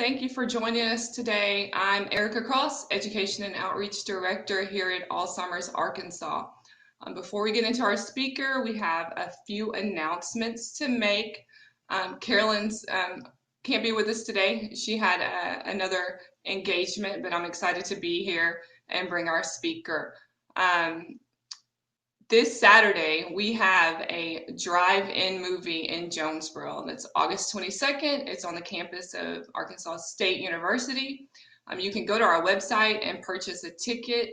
Thank you for joining us today. I'm Erica Cross, Education and Outreach Director here at Alzheimer's Arkansas. Before we get into our speaker, we have a few announcements to make. Carolyn's can't be with us today. She had another engagement, but I'm excited to be here and bring our speaker. This Saturday, we have a drive-in movie in Jonesboro. That's August 22nd. It's on the campus of Arkansas State University. You can go to our website and purchase a ticket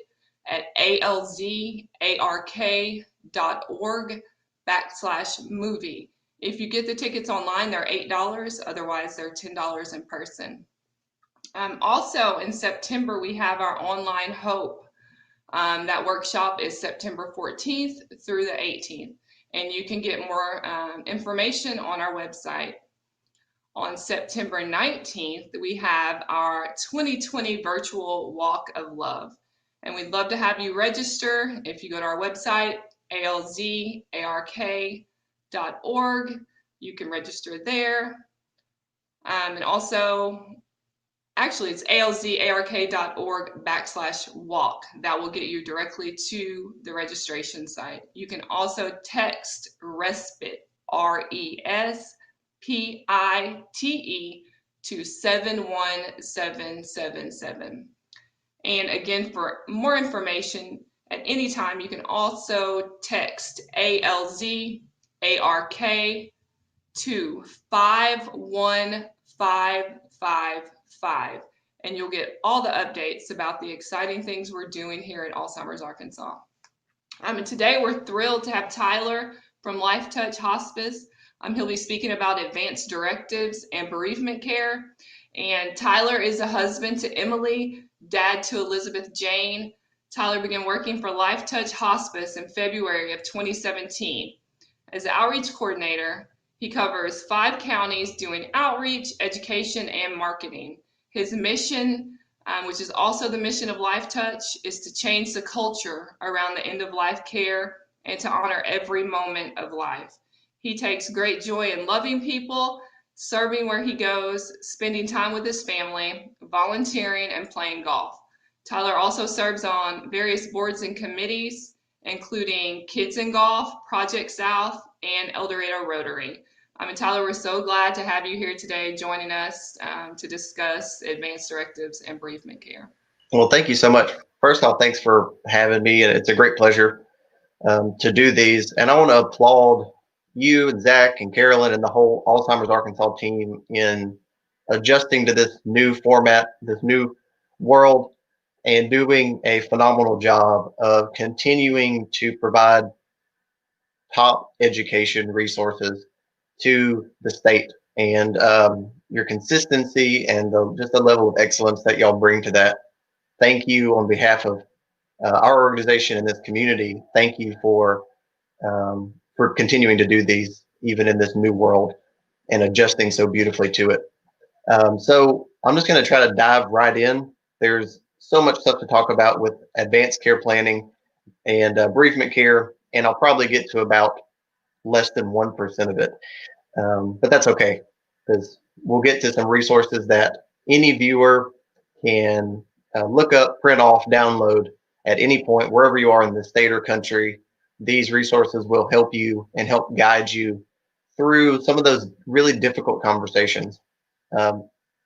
at alzark.org/movie. If you get the tickets online, they're $8. Otherwise, they're $10 in person. Also, in September, we have our Online Hope. That workshop is September 14th through the 18th, and you can get more information on our website. On September 19th, we have our 2020 Virtual Walk of Love, and we'd love to have you register. If you go to our website, alzark.org, you can register there. And also, actually, it's alzark.org/walk. That will get you directly to the registration site. You can also text RESPITE, RESPITE, to 71777. And again, for more information at any time, you can also text ALZARK to 51555, and you'll get all the updates about the exciting things we're doing here at Alzheimer's Arkansas. And today we're thrilled to have Tyler from Life Touch Hospice. He'll be speaking about advanced directives and bereavement care. And Tyler is a husband to Emily, dad to Elizabeth Jane. Tyler began working for Life Touch Hospice in February of 2017. As the outreach coordinator, he covers 5 counties doing outreach, education, and marketing. His mission, which is also the mission of Life Touch, is to change the culture around the end-of-life care and to honor every moment of life. He takes great joy in loving people, serving where he goes, spending time with his family, volunteering, and playing golf. Tyler also serves on various boards and committees, including Kids in Golf, Project South, and El Dorado Rotary. Tyler, we're so glad to have you here today joining us to discuss advanced directives and bereavement care. Well, thank you so much. First off, thanks for having me, and it's a great pleasure to do these. And I want to applaud you and Zach and Carolyn and the whole Alzheimer's Arkansas team in adjusting to this new format, this new world, and doing a phenomenal job of continuing to provide top education resources to the state, and your consistency and just the level of excellence that y'all bring to that. Thank you on behalf of our organization and this community. Thank you for continuing to do these even in this new world and adjusting so beautifully to it. So I'm just going to try to dive right in. There's so much stuff to talk about with advanced care planning and bereavement care, and I'll probably get to about less than 1% of it. But that's okay, because we'll get to some resources that any viewer can look up, print off, download at any point, wherever you are in the state or country. These resources will help you and help guide you through some of those really difficult conversations.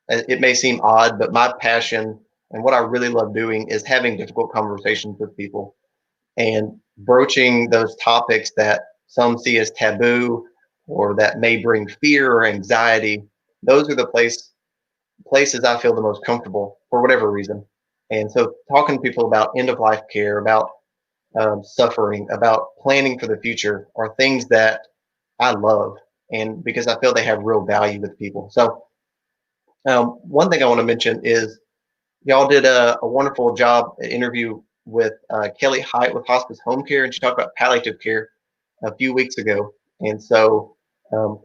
It may seem odd, but my passion and what I really love doing is having difficult conversations with people and broaching those topics that some see as taboo or that may bring fear or anxiety. Those are the places I feel the most comfortable for whatever reason. And so talking to people about end-of-life care, about suffering, about planning for the future are things that I love, and because I feel they have real value with people. So one thing I want to mention is y'all did a wonderful job interview with Kelly Height with Hospice Home Care, and she talked about palliative care a few weeks ago. And so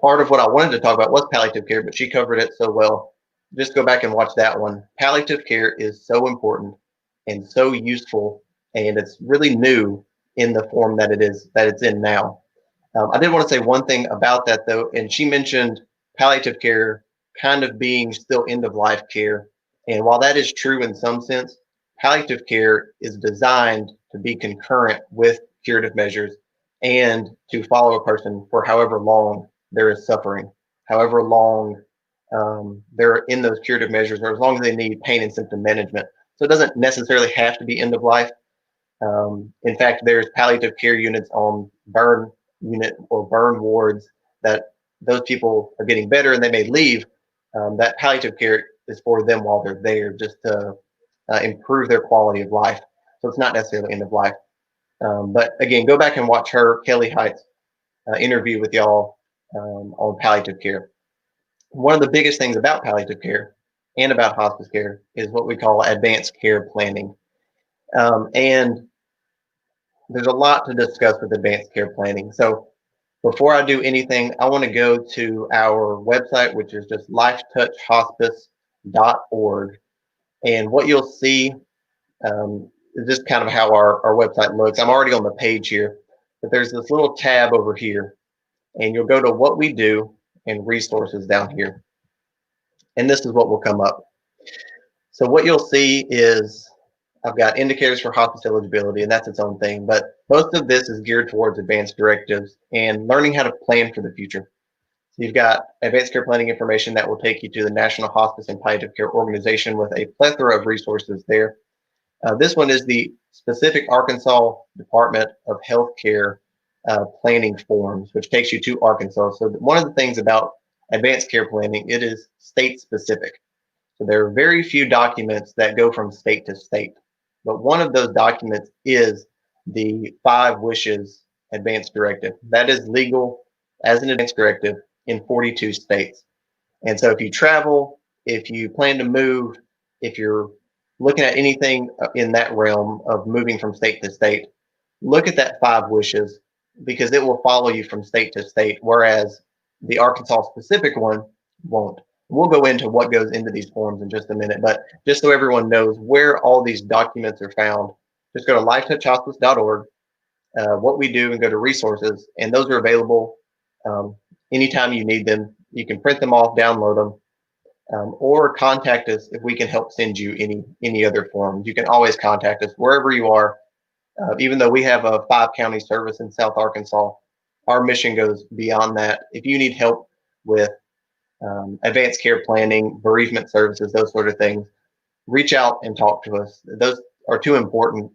part of what I wanted to talk about was palliative care, but she covered it so well. Just go back and watch that one. Palliative care is so important and so useful, and it's really new in the form that it's in now. I did want to say one thing about that though, and she mentioned palliative care kind of being still end of life care. And while that is true in some sense, palliative care is designed to be concurrent with curative measures and to follow a person for however long there is suffering, however long they're in those curative measures, or as long as they need pain and symptom management. So it doesn't necessarily have to be end of life. In fact, there's palliative care units on burn unit or burn wards that those people are getting better and they may leave. That palliative care is for them while they're there, just to improve their quality of life. So it's not necessarily end of life. But again, go back and watch Kelly Height's interview with y'all on palliative care. One of the biggest things about palliative care and about hospice care is what we call advanced care planning. And there's a lot to discuss with advanced care planning. So before I do anything, I want to go to our website, which is just lifetouchhospice.org. And what you'll see is just kind of how our website looks. I'm already on the page here, but there's this little tab over here, and you'll go to what we do and resources down here. And this is what will come up. So what you'll see is I've got indicators for hospice eligibility, and that's its own thing. But most of this is geared towards advanced directives and learning how to plan for the future. So you've got advanced care planning information that will take you to the National Hospice and Palliative Care Organization with a plethora of resources there. This one is the specific Arkansas Department of Healthcare planning forms, which takes you to Arkansas. So one of the things about advanced care planning, it is state specific. So there are very few documents that go from state to state. But one of those documents is the 5 Wishes Advanced Directive. That is legal as an advanced directive in 42 states. And so if you travel, if you plan to move, if you're looking at anything in that realm of moving from state to state, look at that 5 Wishes, because it will follow you from state to state, whereas the Arkansas specific one won't. We'll go into what goes into these forms in just a minute, but just so everyone knows where all these documents are found, just go to lifetouchhospice.org, what we do, and go to resources, and those are available anytime you need them. You can print them off, download them, or contact us if we can help send you any other forms. You can always contact us wherever you are. Even though we have a 5-county service in South Arkansas, our mission goes beyond that. If you need help with advanced care planning, bereavement services, those sort of things, reach out and talk to us. Those are too important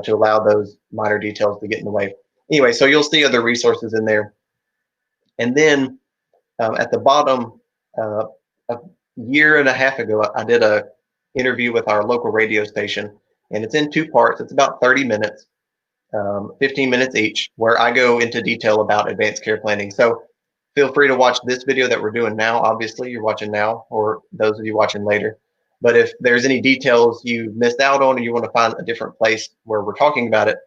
to allow those minor details to get in the way. Anyway, so you'll see other resources in there. And then at the bottom, a year and a half ago, I did a interview with our local radio station, and it's in 2 parts. It's about 30 minutes, 15 minutes each, where I go into detail about advanced care planning. So feel free to watch this video that we're doing now. Obviously, you're watching now, or those of you watching later. But if there's any details you missed out on, or you want to find a different place where we're talking about it,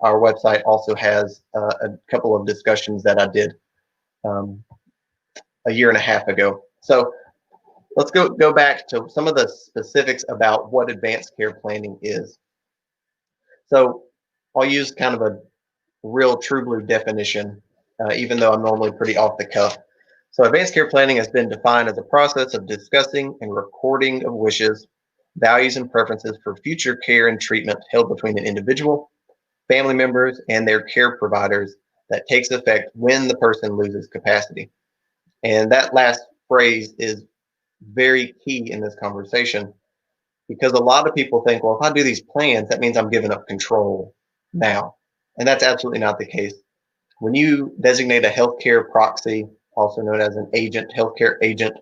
our website also has a couple of discussions that I did a year and a half ago. So let's go back to some of the specifics about what advanced care planning is. So I'll use kind of a real true blue definition, even though I'm normally pretty off the cuff. So advanced care planning has been defined as a process of discussing and recording of wishes, values, and preferences for future care and treatment held between an individual, family members, and their care providers that takes effect when the person loses capacity. And that last phrase is very key in this conversation, because a lot of people think, well, if I do these plans, that means I'm giving up control now. And that's absolutely not the case. When you designate a healthcare proxy, also known as an agent, healthcare agent,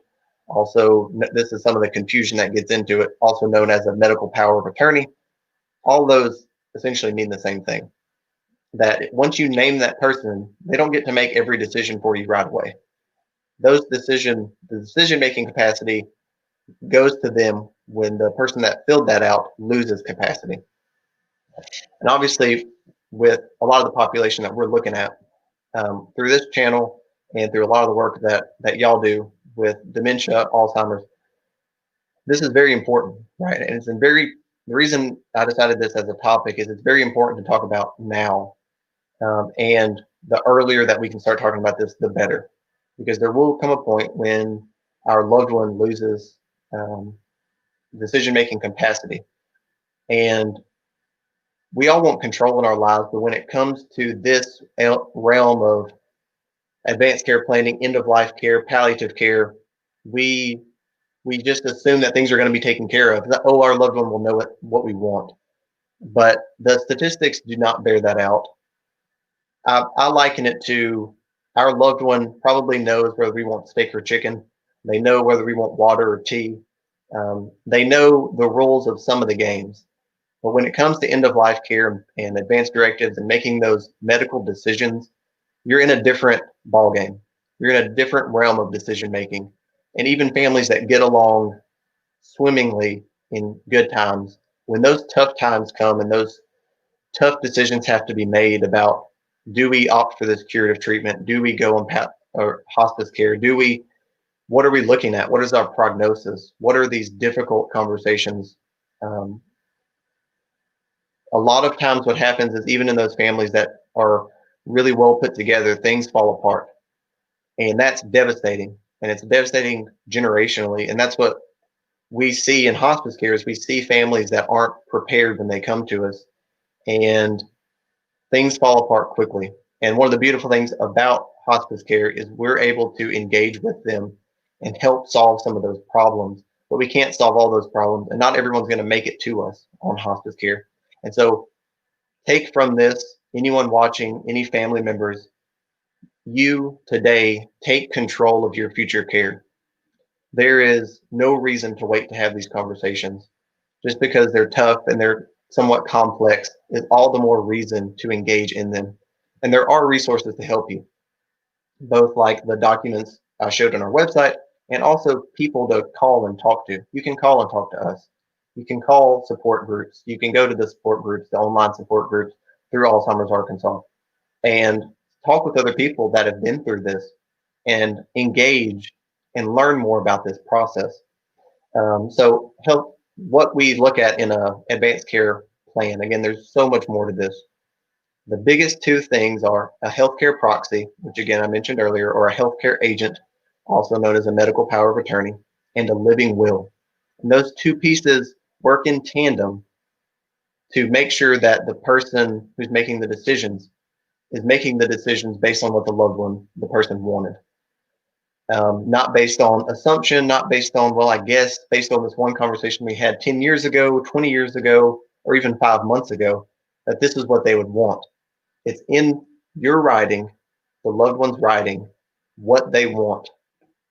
also, this is some of the confusion that gets into it, also known as a medical power of attorney, all those essentially mean the same thing. That once you name that person, they don't get to make every decision for you right away. The decision-making capacity goes to them when the person that filled that out loses capacity. And obviously, with a lot of the population that we're looking at through this channel and through a lot of the work that y'all do with dementia, Alzheimer's, this is very important, right? And the reason I decided this as a topic is it's very important to talk about now. And the earlier that we can start talking about this, the better. Because there will come a point when our loved one loses decision-making capacity. And we all want control in our lives, but when it comes to this realm of advanced care planning, end-of-life care, palliative care, we just assume that things are going to be taken care of. That, oh, our loved one will know what we want. But the statistics do not bear that out. I liken it to our loved one probably knows whether we want steak or chicken. They know whether we want water or tea. They know the rules of some of the games. But when it comes to end of life care and advanced directives and making those medical decisions, you're in a different ballgame. You're in a different realm of decision making. And even families that get along swimmingly in good times, when those tough times come and those tough decisions have to be made about, do we opt for this curative treatment? Do we go on or hospice care? What are we looking at? What is our prognosis? What are these difficult conversations? A lot of times what happens is even in those families that are really well put together, things fall apart. And that's devastating. And it's devastating generationally. And that's what we see in hospice care is we see families that aren't prepared when they come to us. And things fall apart quickly. And one of the beautiful things about hospice care is we're able to engage with them and help solve some of those problems. But we can't solve all those problems, and not everyone's going to make it to us on hospice care. And so, take from this, anyone watching, any family members, you today take control of your future care. There is no reason to wait to have these conversations. Just because they're tough and they're somewhat complex is all the more reason to engage in them. And there are resources to help you, both like the documents I showed on our website and also people to call and talk to. You can call and talk to us. You can call support groups. You can go to the support groups, the online support groups through Alzheimer's Arkansas, and talk with other people that have been through this and engage and learn more about this process. So help what we look at in a advanced care plan. Again, there's so much more to this. The biggest two things are a healthcare proxy, which again I mentioned earlier, or a healthcare agent, also known as a medical power of attorney, and a living will. And those two pieces work in tandem to make sure that the person who's making the decisions is making the decisions based on what the loved one, the person wanted. Not based on assumption, not based on, well, I guess, based on this one conversation we had 10 years ago, 20 years ago, or even 5 months ago, that this is what they would want. It's in your writing, the loved one's writing, what they want,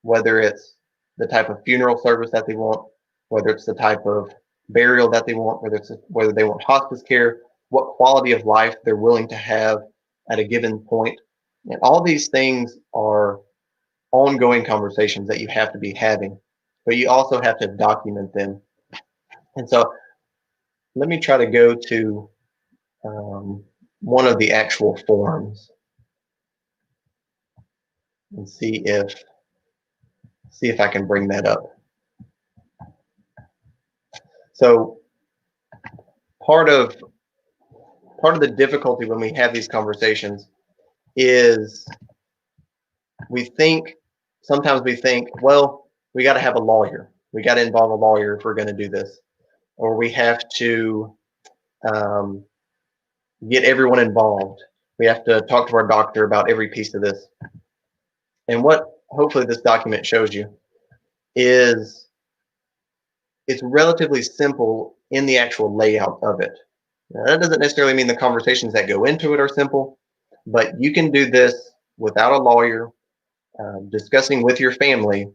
whether it's the type of funeral service that they want, whether it's the type of burial that they want, whether they want hospice care, what quality of life they're willing to have at a given point. And all these things are ongoing conversations that you have to be having, but you also have to document them. And so let me try to go to one of the actual forms and see if I can bring that up. So part of the difficulty when we have these conversations is sometimes we think, well, we got to have a lawyer. We got to involve a lawyer if we're going to do this, or we have to get everyone involved. We have to talk to our doctor about every piece of this. And what hopefully this document shows you is it's relatively simple in the actual layout of it. Now, that doesn't necessarily mean the conversations that go into it are simple, but you can do this without a lawyer, discussing with your family,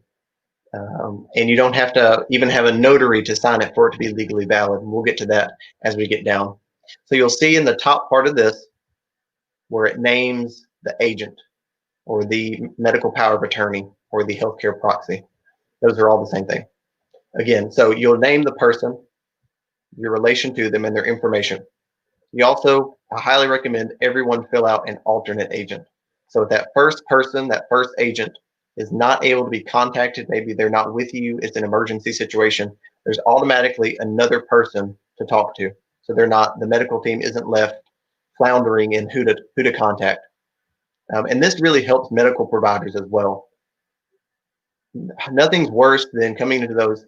and you don't have to even have a notary to sign it for it to be legally valid. And we'll get to that as we get down. So you'll see in the top part of this where it names the agent or the medical power of attorney or the healthcare proxy. Those are all the same thing. Again, so you'll name the person, your relation to them, and their information. I highly recommend everyone fill out an alternate agent. So if that first person, that first agent is not able to be contacted, maybe they're not with you, it's an emergency situation, there's automatically another person to talk to. So the medical team isn't left floundering in who to contact. And this really helps medical providers as well. Nothing's worse than coming into those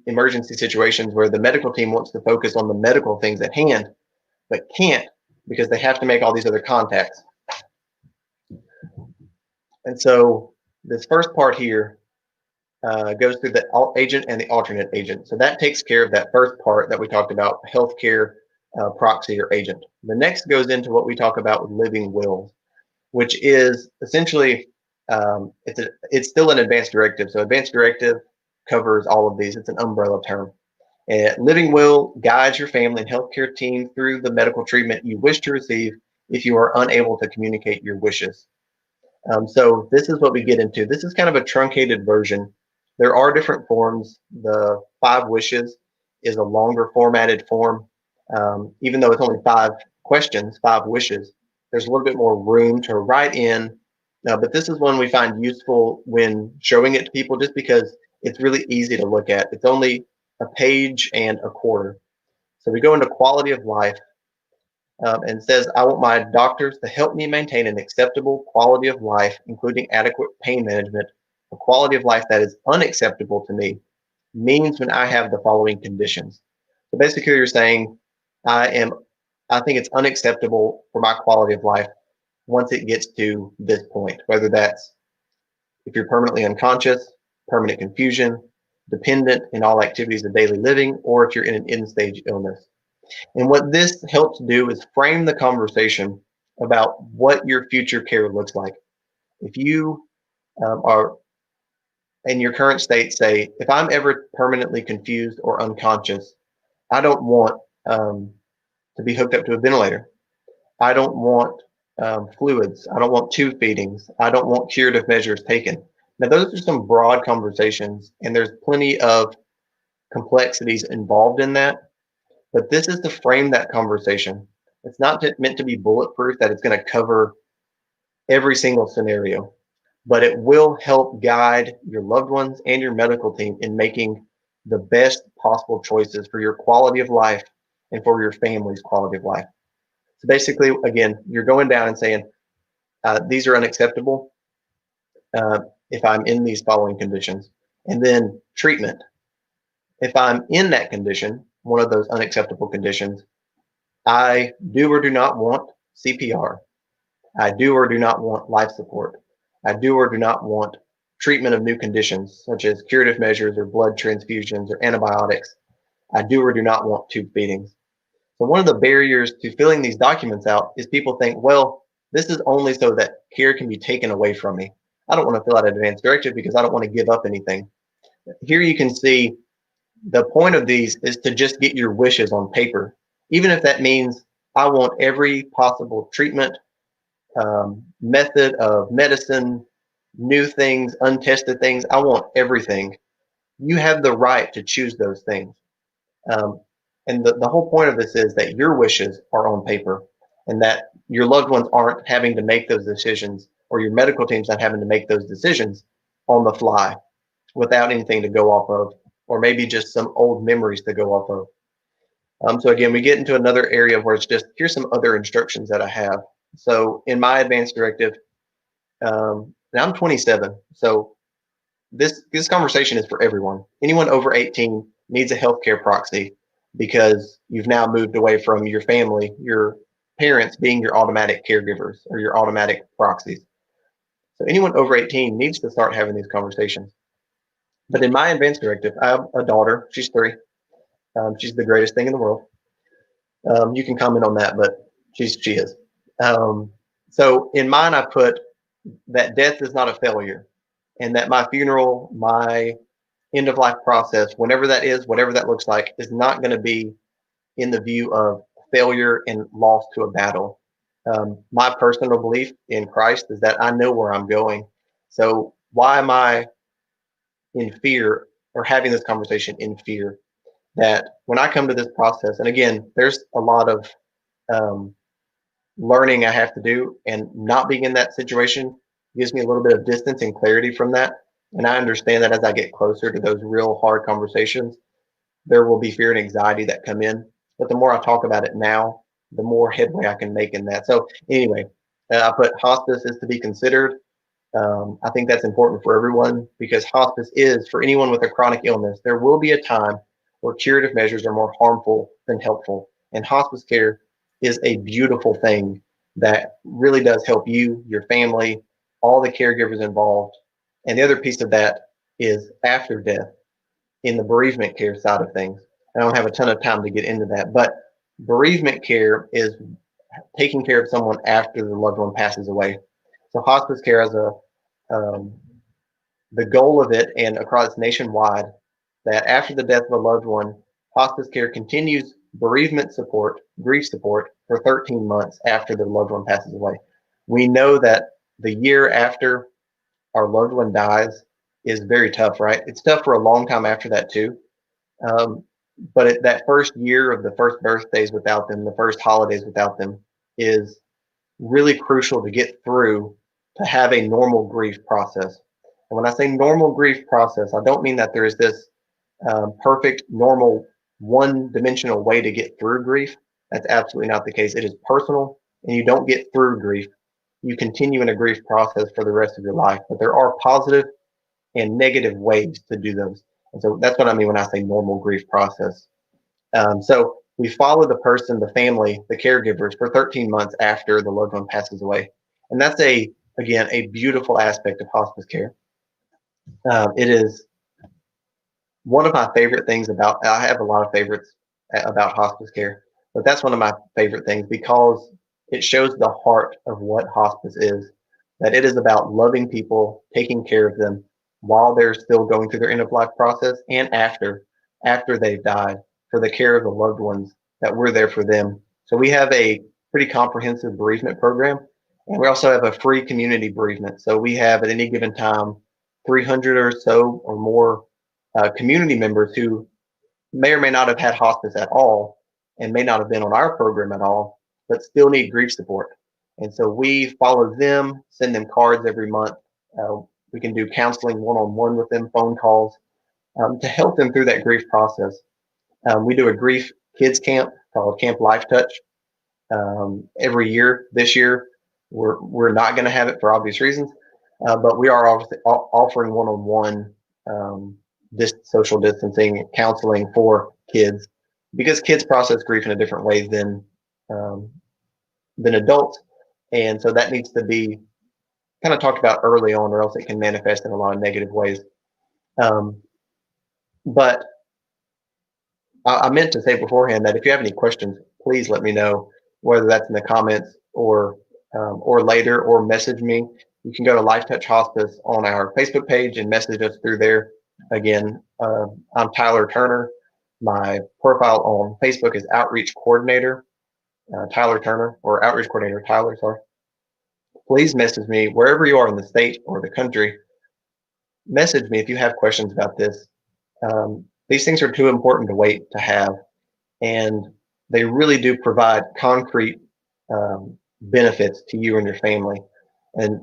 emergency situations where the medical team wants to focus on the medical things at hand, but can't because they have to make all these other contacts. And so this first part here goes through the agent and the alternate agent. So that takes care of that first part that we talked about, healthcare proxy or agent. The next goes into what we talk about with living wills, which is essentially it's still an advanced directive. So advanced directive covers all of these. It's an umbrella term. Living will guides your family and healthcare team through the medical treatment you wish to receive if you are unable to communicate your wishes. So this is what we get into. This is kind of a truncated version. There are different forms. The 5 wishes is a longer formatted form. Even though it's only 5 questions, 5 wishes, there's a little bit more room to write in. But this is one we find useful when showing it to people just because it's really easy to look at. It's only a page and a quarter. So we go into quality of life. And says, I want my doctors to help me maintain an acceptable quality of life, including adequate pain management. A quality of life that is unacceptable to me means when I have the following conditions. So basically, you're saying, I think it's unacceptable for my quality of life once it gets to this point, whether that's if you're permanently unconscious, permanent confusion, dependent in all activities of daily living, or if you're in an end stage illness. And what this helps do is frame the conversation about what your future care looks like. If you are in your current state, say, if I'm ever permanently confused or unconscious, I don't want to be hooked up to a ventilator. I don't want fluids. I don't want tube feedings. I don't want curative measures taken. Now, those are some broad conversations, and there's plenty of complexities involved in that. But this is to frame that conversation. It's not meant to be bulletproof, that it's going to cover every single scenario, but it will help guide your loved ones and your medical team in making the best possible choices for your quality of life and for your family's quality of life. So basically, again, you're going down and saying, these are unacceptable if I'm in these following conditions. And then treatment. If I'm in that condition, one of those unacceptable conditions, I do or do not want CPR. I do or do not want life support. I do or do not want treatment of new conditions, such as curative measures or blood transfusions or antibiotics. I do or do not want tube feedings. So one of the barriers to filling these documents out is people think, well, this is only so that care can be taken away from me. I don't want to fill out an advance directive because I don't want to give up anything. Here you can see the point of these is to just get your wishes on paper, even if that means I want every possible treatment, method of medicine, new things, untested things. I want everything. You have the right to choose those things. And the whole point of this is that your wishes are on paper and that your loved ones aren't having to make those decisions, or your medical team's not having to make those decisions on the fly without anything to go off of, or maybe just some old memories to go off of. So again, we get into another area where it's just, here's some other instructions that I have. So in my advanced directive, now I'm 27, so this conversation is for everyone. Anyone over 18 needs a healthcare proxy because you've now moved away from your family, your parents being your automatic caregivers or your automatic proxies. So anyone over 18 needs to start having these conversations. But in my advanced directive, I have a daughter. She's 3. She's the greatest thing in the world. You can comment on that, but she is. So in mine, I put that death is not a failure, and that my funeral, my end of life process, whenever that is, whatever that looks like, is not going to be in the view of failure and loss to a battle. My personal belief in Christ is that I know where I'm going. So why am I in fear or having this conversation in fear? That when I come to this process, and again, there's a lot of learning I have to do, and not being in that situation gives me a little bit of distance and clarity from that. And I understand that as I get closer to those real hard conversations, there will be fear and anxiety that come in. But the more I talk about it now, the more headway I can make in that. So anyway, I put hospice is to be considered. I think that's important for everyone because hospice is for anyone with a chronic illness. There will be a time where curative measures are more harmful than helpful. And hospice care is a beautiful thing that really does help you, your family, all the caregivers involved. And the other piece of that is after death in the bereavement care side of things. I don't have a ton of time to get into that, but bereavement care is taking care of someone after the loved one passes away. So hospice care as a um, the goal of it and across nationwide that after the death of a loved one, hospice care continues bereavement support, grief support for 13 months after the loved one passes away. We know that the year after our loved one dies is very tough, right? It's tough for a long time after that too. Um, but that first year of the first birthdays without them, the first holidays without them is really crucial to get through to have a normal grief process. And when I say normal grief process, I don't mean that there is this perfect, normal, one dimensional way to get through grief. That's absolutely not the case. It is personal, and you don't get through grief. You continue in a grief process for the rest of your life. But there are positive and negative ways to do those. And so that's what I mean when I say normal grief process. So we follow the person, the family, the caregivers for 13 months after the loved one passes away. And that's again, a beautiful aspect of hospice care. It is one of my favorite things I have a lot of favorites about hospice care, but that's one of my favorite things because it shows the heart of what hospice is, that it is about loving people, taking care of them while they're still going through their end of life process and after they've died for the care of the loved ones that we're there for them. So we have a pretty comprehensive bereavement program, and we also have a free community bereavement. So we have at any given time 300 or so or more community members who may or may not have had hospice at all and may not have been on our program at all, but still need grief support. And so we follow them, send them cards every month. We can do counseling one-on-one with them, phone calls to help them through that grief process. We do a grief kids camp called Camp Life Touch every year. This year, we're not going to have it for obvious reasons, but we are obviously offering one-on-one this social distancing counseling for kids because kids process grief in a different way um, than adults, and so that needs to be kind of talked about early on, or else it can manifest in a lot of negative ways. Um, but I meant to say beforehand that if you have any questions, please let me know, whether that's in the comments or later, or message me. You can go to Life Touch Hospice on our Facebook page and message us through there. Again, I'm Tyler Turner. My profile on Facebook is Outreach Coordinator Tyler Turner, or Outreach Coordinator Tyler, sorry. Please message me wherever you are in the state or the country. Message me if you have questions about this. These things are too important to wait to have, and they really do provide concrete benefits to you and your family. And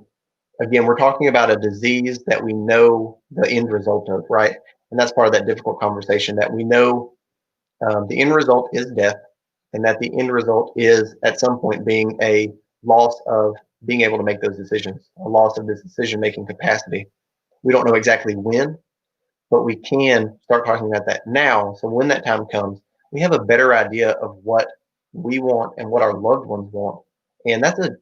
again, we're talking about a disease that we know the end result of, right? And that's part of that difficult conversation, that we know the end result is death, and that the end result is at some point being a loss of being able to make those decisions, a loss of this decision-making capacity. We don't know exactly when, but we can start talking about that now. So when that time comes, we have a better idea of what we want and what our loved ones want. And that's a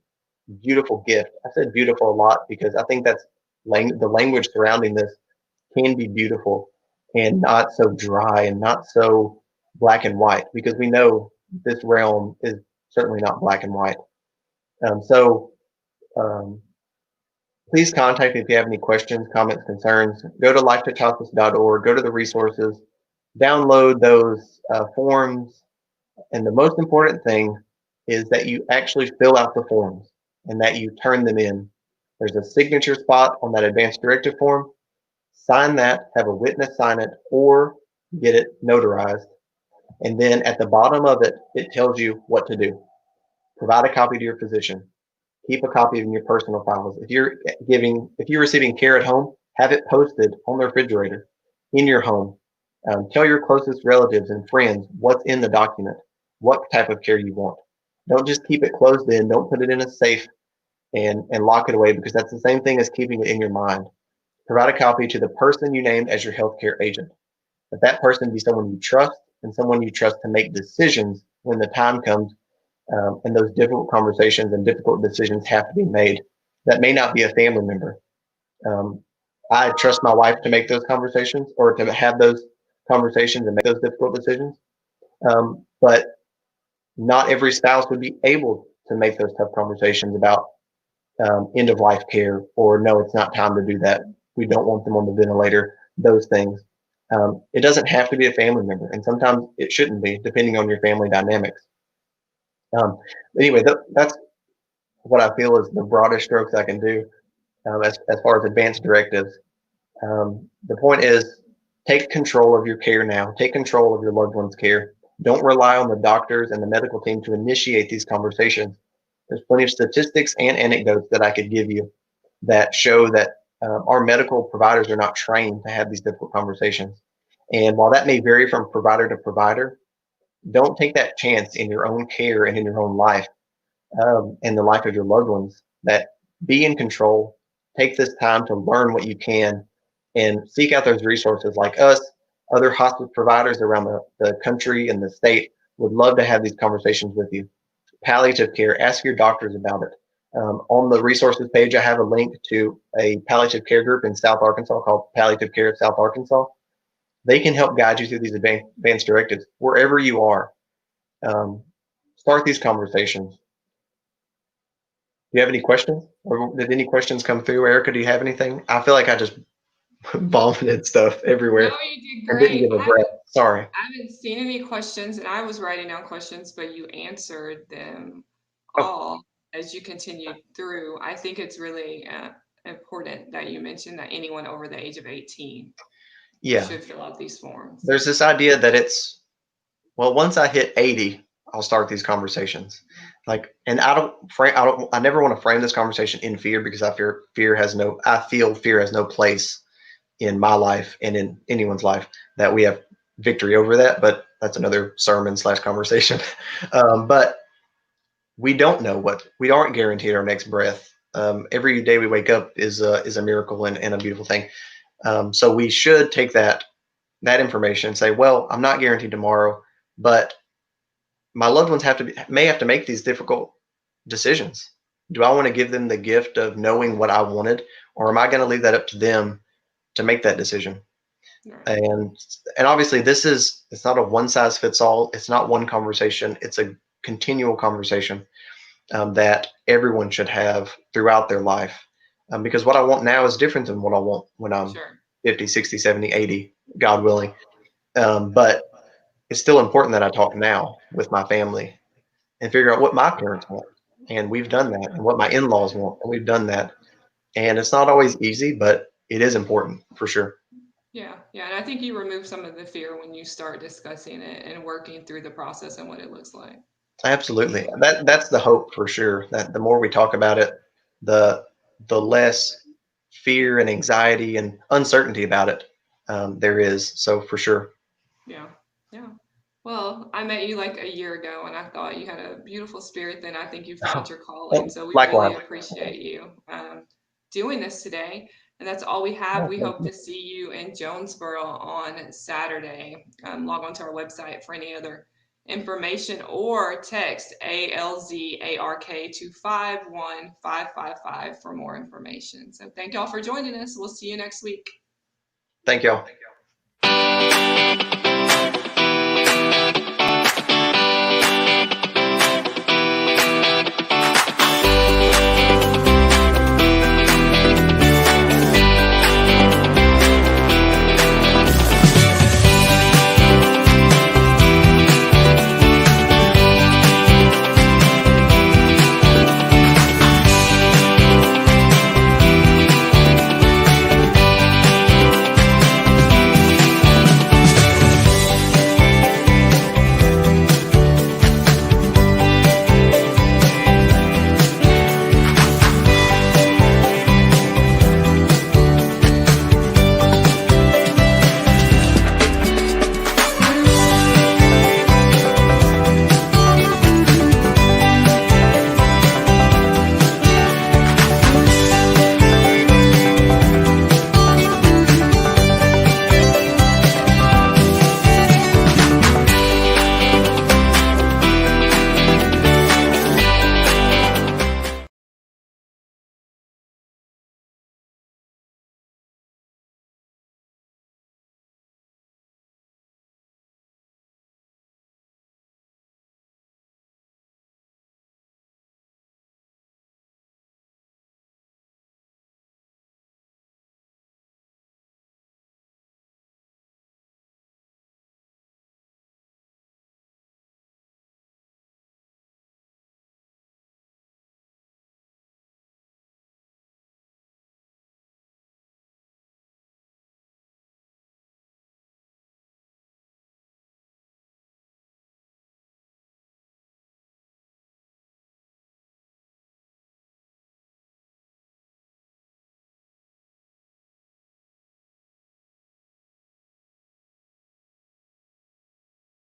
beautiful gift. I said beautiful a lot because I think that's the language surrounding this can be beautiful and not so dry and not so black and white, because we know this realm is certainly not black and white. So um, please contact me if you have any questions, comments, concerns. Go to lifetouchhospice.org, go to the resources, download those forms. And the most important thing is that you actually fill out the forms and that you turn them in. There's a signature spot on that advanced directive form. Sign that, have a witness sign it, or get it notarized. And then at the bottom of it, it tells you what to do. Provide a copy to your physician. Keep a copy in your personal files. If you're receiving care at home, have it posted on the refrigerator in your home. Tell your closest relatives and friends what's in the document, what type of care you want. Don't just keep it closed in. Don't put it in a safe. and lock it away, because that's the same thing as keeping it in your mind. Provide a copy to the person you named as your healthcare agent. Let that person be someone you trust, and someone you trust to make decisions when the time comes, and those difficult conversations and difficult decisions have to be made. That may not be a family member. Um, I trust my wife to make those conversations, or to have those conversations and make those difficult decisions. But not every spouse would be able to make those tough conversations about end of life care, or no, it's not time to do that. We don't want them on the ventilator, those things. It doesn't have to be a family member, and sometimes it shouldn't be, depending on your family dynamics. Um, anyway, that's what I feel is the broadest strokes I can do, as far as advanced directives. The point is, take control of your care now. Take control of your loved one's care. Don't rely on the doctors and the medical team to initiate these conversations. There's plenty of statistics and anecdotes that I could give you that show that our medical providers are not trained to have these difficult conversations. And while that may vary from provider to provider, don't take that chance in your own care and in your own life, and the life of your loved ones. That be in control. Take this time to learn what you can, and seek out those resources like us. Other hospice providers around the country and the state would love to have these conversations with you. Palliative care, ask your doctors about it. On the resources page, I have a link to a palliative care group in South Arkansas called Palliative Care of South Arkansas. They can help guide you through these advanced directives wherever you are. Um, Start these conversations. Do you have any questions? Or did any questions come through? Erica, do you have anything? I feel like I just vomited stuff No, everywhere you did and didn't great. give a breath. Sorry. I haven't seen any questions, and I was writing down questions, but you answered them Oh, all as you continued through. I think it's really important that you mentioned that anyone over the age of 18 yeah. should fill out these forms. There's this idea that it's, well, once I hit 80, I'll start these conversations. Like, and I never want to frame this conversation in fear, because I feel fear has no place in my life and in anyone's life, that we have victory over that. But that's another sermon / conversation. But we aren't guaranteed our next breath. Every day we wake up is a miracle and a beautiful thing. So we should take that information and say, well, I'm not guaranteed tomorrow, but my loved ones may have to make these difficult decisions. Do I want to give them the gift of knowing what I wanted, or am I going to leave that up to them to make that decision? Right. And obviously, it's not a one size fits all. It's not one conversation. It's a continual conversation, that everyone should have throughout their life. Because what I want now is different than what I want when I'm Sure. 50, 60, 70, 80, God willing. But it's still important that I talk now with my family and figure out what my parents want. And we've done that, and what my in laws want. And we've done that. And it's not always easy, but it is important for sure. Yeah, yeah, and I think you remove some of the fear when you start discussing it and working through the process and what it looks like. Absolutely. That's the hope for sure. That the more we talk about it, the less fear and anxiety and uncertainty about it, there is. So for sure. Yeah, yeah. Well, I met you like a year ago, and I thought you had a beautiful spirit. Then I think you found your calling. Well, So we really likewise. appreciate you doing this today. And that's all we have. Oh, We thank hope you. to see you in Jonesboro on Saturday. Log on to our website for any other information, or text ALZARK to 51555 for more information. So thank y'all for joining us. We'll see you next week. Thank y'all.